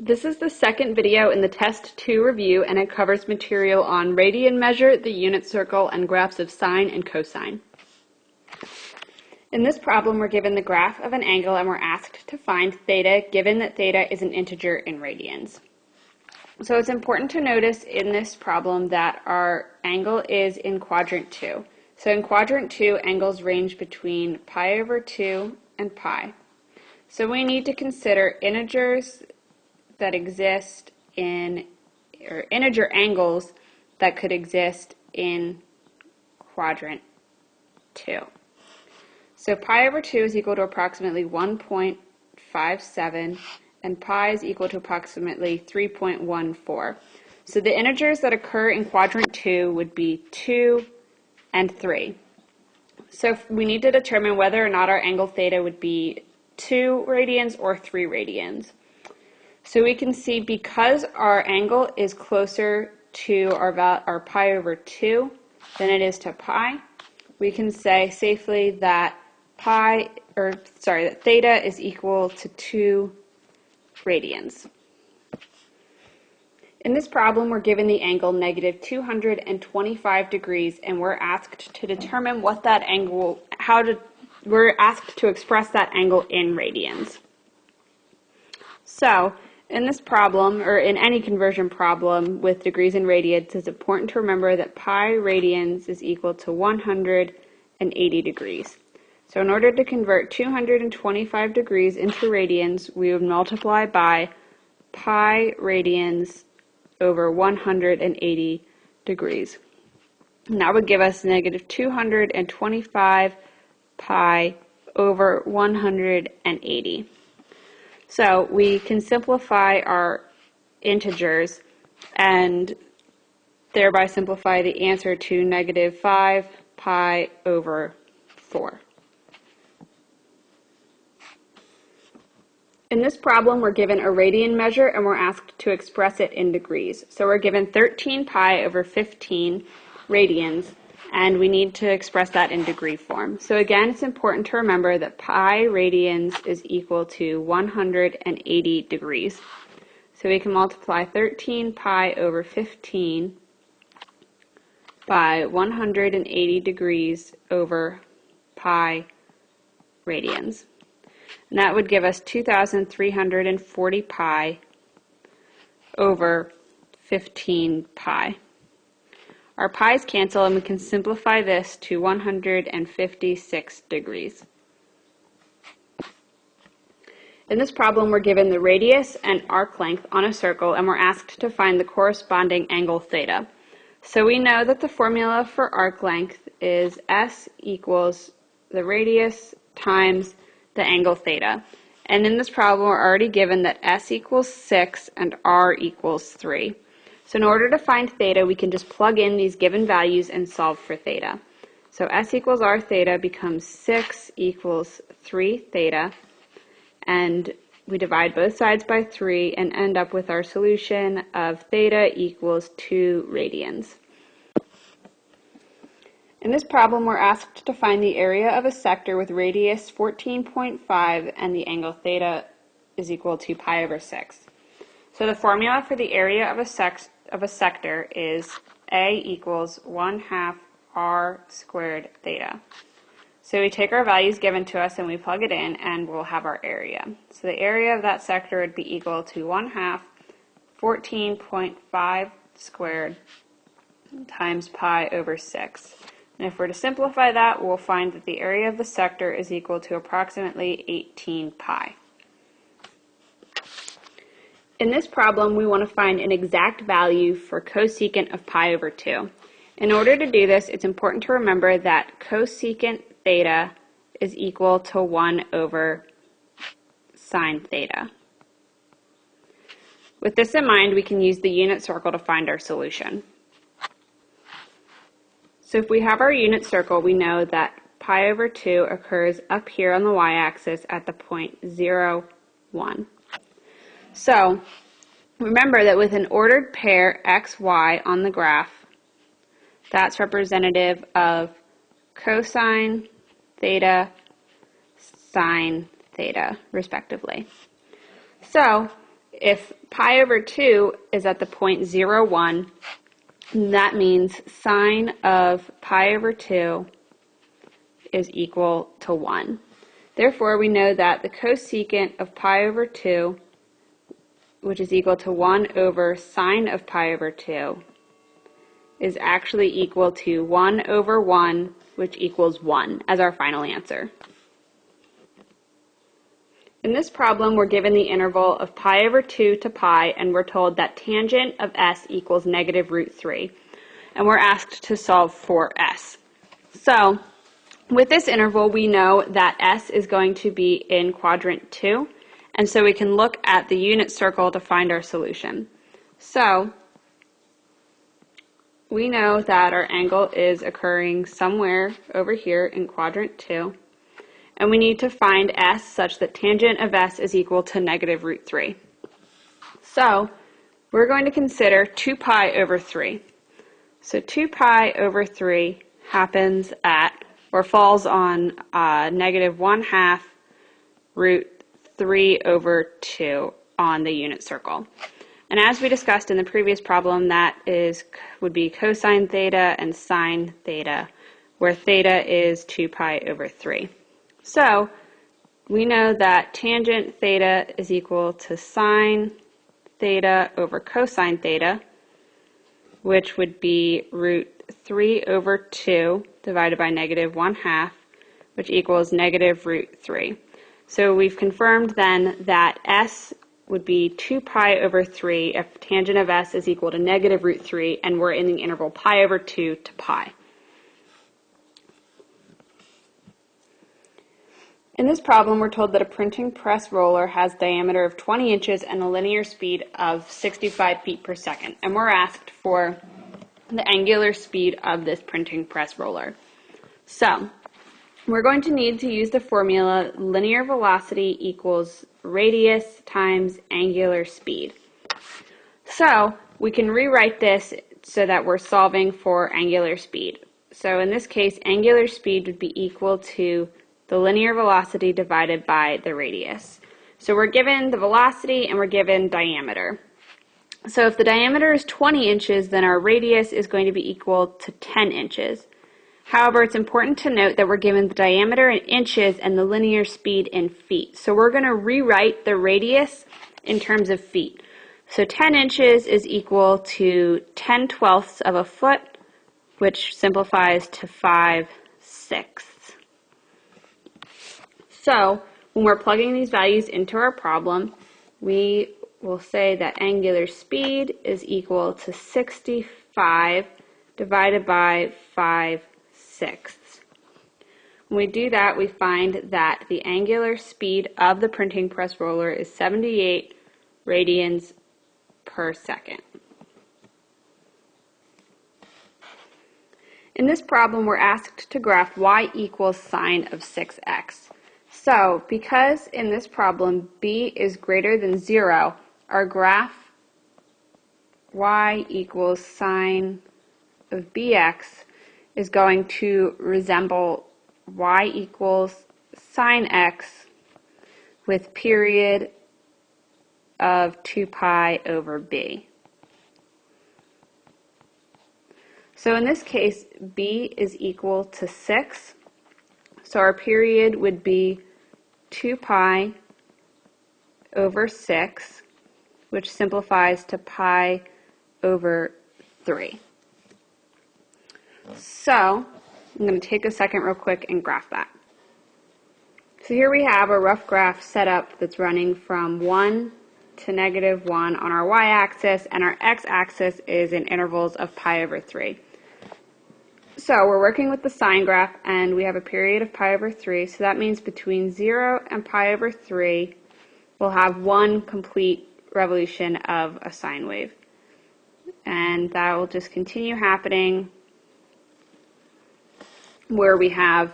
This is the second video in the Test 2 review, and it covers material on radian measure, the unit circle, and graphs of sine and cosine. In this problem, we're given the graph of an angle and we're asked to find theta, given that theta is an integer in radians. So it's important to notice in this problem that our angle is in quadrant 2. So in quadrant 2, angles range between pi over 2 and pi. So we need to consider integers that exist in, or integer angles that could exist in quadrant 2. So pi over 2 is equal to approximately 1.57 and pi is equal to approximately 3.14. So the integers that occur in quadrant 2 would be 2 and 3. So we need to determine whether or not our angle theta would be 2 radians or 3 radians. So we can see because our angle is closer to our pi over 2 than it is to pi, we can say safely that that theta is equal to 2 radians. In this problem, we're given the angle negative 225 degrees, and we're asked to determine what that angle, we're asked to express that angle in radians. So, in this problem, or in any conversion problem with degrees in radians, it's important to remember that pi radians is equal to 180 degrees. So in order to convert 225 degrees into radians, we would multiply by pi radians over 180 degrees. And that would give us negative 225 pi over 180. So we can simplify our integers and thereby simplify the answer to negative 5 pi over 4. In this problem, we're given a radian measure and we're asked to express it in degrees. So we're given 13 pi over 15 radians, and we need to express that in degree form. So again, it's important to remember that pi radians is equal to 180 degrees. So we can multiply 13 pi over 15 by 180 degrees over pi radians. And that would give us 2,340 pi over 15 pi. Our pi's cancel and we can simplify this to 156 degrees. In this problem, we're given the radius and arc length on a circle and we're asked to find the corresponding angle theta. So we know that the formula for arc length is S equals the radius times the angle theta. And in this problem, we're already given that S equals 6 and R equals 3. So in order to find theta, we can just plug in these given values and solve for theta. So S equals R theta becomes 6 equals 3 theta, and we divide both sides by 3 and end up with our solution of theta equals 2 radians. In this problem, we're asked to find the area of a sector with radius 14.5 and the angle theta is equal to pi over 6. So the formula for the area of a sector is A equals 1/2 r squared theta. So we take our values given to us and we plug it in and we'll have our area. So the area of that sector would be equal to 1/2 14.5 squared times pi over 6. And if we're to simplify that, we'll find that the area of the sector is equal to approximately 18 pi. In this problem, we want to find an exact value for cosecant of pi over 2. In order to do this, it's important to remember that cosecant theta is equal to 1 over sine theta. With this in mind, we can use the unit circle to find our solution. So if we have our unit circle, we know that pi over 2 occurs up here on the y-axis at the point 0, 1. So remember that with an ordered pair x, y on the graph, that's representative of cosine theta, sine theta, respectively. So if pi over 2 is at the point 0, 1, that means sine of pi over 2 is equal to 1. Therefore, we know that the cosecant of pi over 2, which is equal to 1 over sine of pi over 2, is actually equal to 1 over 1, which equals 1 as our final answer. In this problem, we're given the interval of pi over 2 to pi, and we're told that tangent of s equals negative root 3. And we're asked to solve for s. So, with this interval, we know that s is going to be in quadrant 2, and so we can look at the unit circle to find our solution. So, we know that our angle is occurring somewhere over here in quadrant 2. And we need to find s such that tangent of s is equal to negative root 3. So we're going to consider 2 pi over 3. So 2 pi over 3 happens at, or falls on negative 1/2 root 3 over 2 on the unit circle. And as we discussed in the previous problem, that would be cosine theta and sine theta, where theta is 2 pi over 3. So we know that tangent theta is equal to sine theta over cosine theta, which would be root 3 over 2 divided by negative 1/2, which equals negative root 3. So we've confirmed then that s would be 2 pi over 3 if tangent of s is equal to negative root 3, and we're in the interval pi over 2 to pi. In this problem, we're told that a printing press roller has a diameter of 20 inches and a linear speed of 65 feet per second. And we're asked for the angular speed of this printing press roller. So, we're going to need to use the formula linear velocity equals radius times angular speed. So, we can rewrite this so that we're solving for angular speed. So, in this case, angular speed would be equal to the linear velocity divided by the radius. So we're given the velocity and we're given diameter. So if the diameter is 20 inches, then our radius is going to be equal to 10 inches. However, it's important to note that we're given the diameter in inches and the linear speed in feet. So we're going to rewrite the radius in terms of feet. So 10 inches is equal to 10/12 of a foot, which simplifies to 5/6. So, when we're plugging these values into our problem, we will say that angular speed is equal to 65 divided by 5/6. When we do that, we find that the angular speed of the printing press roller is 78 radians per second. In this problem, we're asked to graph y equals sine of 6x. So, because in this problem b is greater than 0, our graph y equals sine of bx is going to resemble y equals sine x with period of 2 pi over b. So in this case, b is equal to 6, so our period would be 2 pi over 6, which simplifies to pi over 3. So, I'm going to take a second real quick and graph that. So here we have a rough graph set up that's running from 1 to negative 1 on our y-axis, and our x-axis is in intervals of pi over 3. So we're working with the sine graph, and we have a period of pi over 3, so that means between 0 and pi over 3, we'll have one complete revolution of a sine wave. And that will just continue happening where we have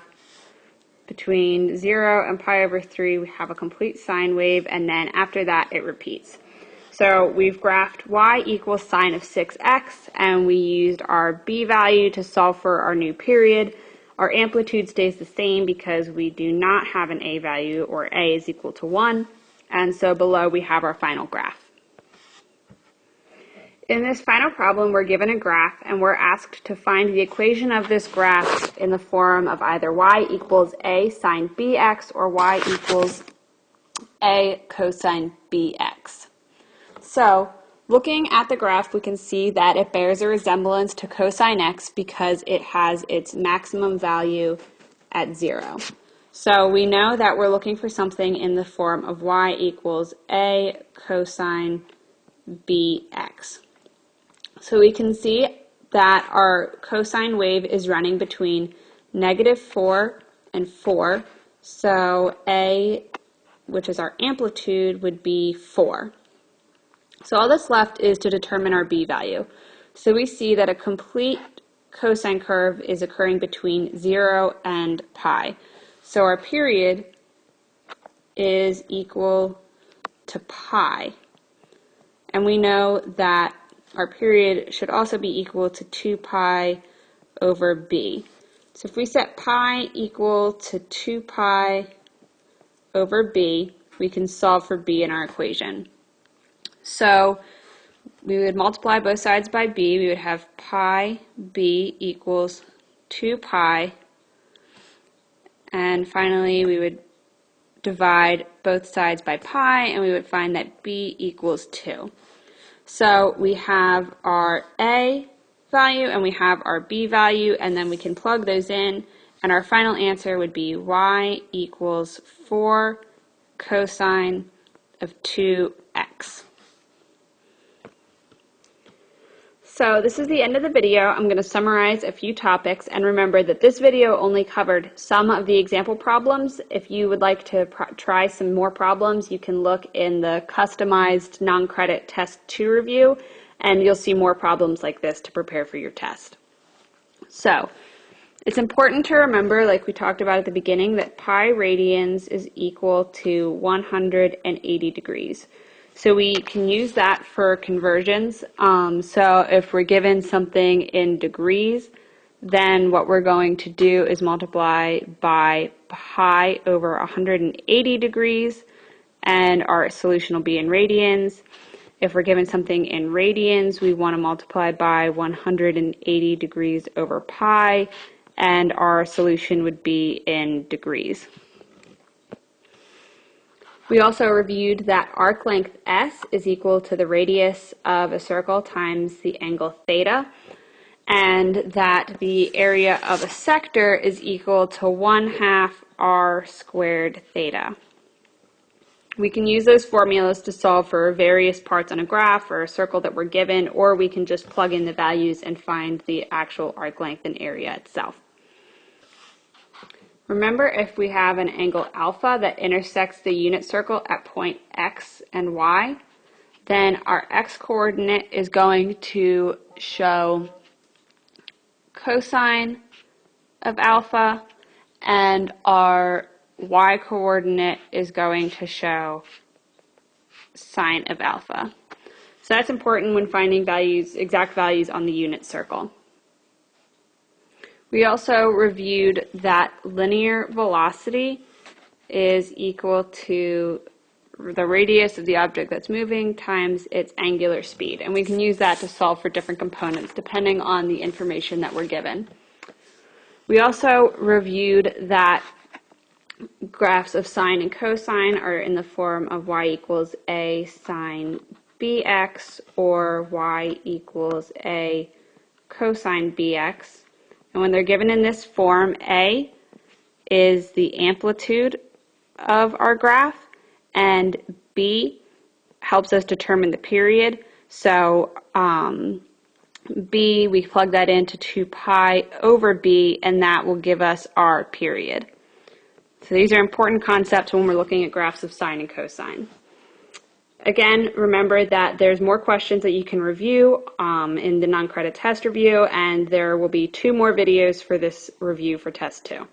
between 0 and pi over 3, we have a complete sine wave, and then after that it repeats. So we've graphed y equals sine of 6x, and we used our b value to solve for our new period. Our amplitude stays the same because we do not have an a value, or a is equal to 1, and so below we have our final graph. In this final problem, we're given a graph and we're asked to find the equation of this graph in the form of either y equals a sine bx or y equals a cosine bx. So, looking at the graph, we can see that it bears a resemblance to cosine x because it has its maximum value at 0. So we know that we're looking for something in the form of y equals a cosine bx. So we can see that our cosine wave is running between -4 and 4. So a, which is our amplitude, would be 4. So all that's left is to determine our b value. So we see that a complete cosine curve is occurring between 0 and pi. So our period is equal to pi. And we know that our period should also be equal to 2 pi over b. So if we set pi equal to 2 pi over b, we can solve for b in our equation. So we would multiply both sides by b. We would have pi b equals 2 pi. And finally, we would divide both sides by pi, and we would find that b equals 2. So we have our a value and we have our b value, and then we can plug those in, and our final answer would be y equals 4 cosine of 2x. So this is the end of the video. I'm going to summarize a few topics, and remember that this video only covered some of the example problems. If you would like to try some more problems, you can look in the customized non-credit test 2 review, and you'll see more problems like this to prepare for your test. So it's important to remember, like we talked about at the beginning, that pi radians is equal to 180 degrees. So we can use that for conversions. So if we're given something in degrees, then what we're going to do is multiply by pi over 180 degrees, and our solution will be in radians. If we're given something in radians, we want to multiply by 180 degrees over pi, and our solution would be in degrees. We also reviewed that arc length s is equal to the radius of a circle times the angle theta, and that the area of a sector is equal to 1/2 r squared theta. We can use those formulas to solve for various parts on a graph or a circle that we're given, or we can just plug in the values and find the actual arc length and area itself. Remember, if we have an angle alpha that intersects the unit circle at point x and y, then our x-coordinate is going to show cosine of alpha, and our y-coordinate is going to show sine of alpha. So that's important when finding values, exact values on the unit circle. We also reviewed that linear velocity is equal to the radius of the object that's moving times its angular speed. And we can use that to solve for different components depending on the information that we're given. We also reviewed that graphs of sine and cosine are in the form of y equals a sine bx or y equals a cosine bx. And when they're given in this form, A is the amplitude of our graph, and B helps us determine the period. So B, we plug that into 2 pi over B, and that will give us our period. So these are important concepts when we're looking at graphs of sine and cosine. Again, remember that there's more questions that you can review in the non-credit test review, and there will be 2 more videos for this review for test 2.